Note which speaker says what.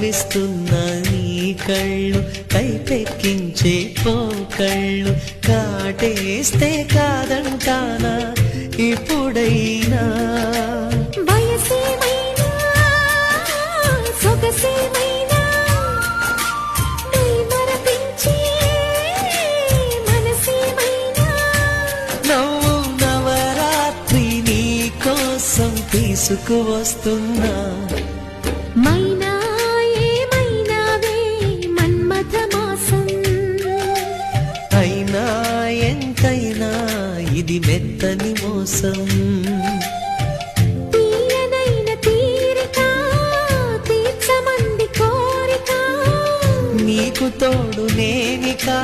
Speaker 1: కవ్విస్తున్న నీ కళ్ళు కైపెక్కించే పోకళ్ళు కాటేస్తే కాదంటానా ఇప్పుడైనా
Speaker 2: వయసేమైనా సొగసేమైనా నీ మరపించే మనసేమైనా
Speaker 1: నవ్వు నవరాత్రి నీ కోసం తీసుకువస్తున్నా
Speaker 2: మైనా ఏమైనావే మన్మథ మాసం
Speaker 1: అయినా ఎంతైనా ఇది మెత్తని మోసం
Speaker 2: తీయనైన తీరిక తీర్చమంది కోరిక
Speaker 1: నీకు తోడు నేనికా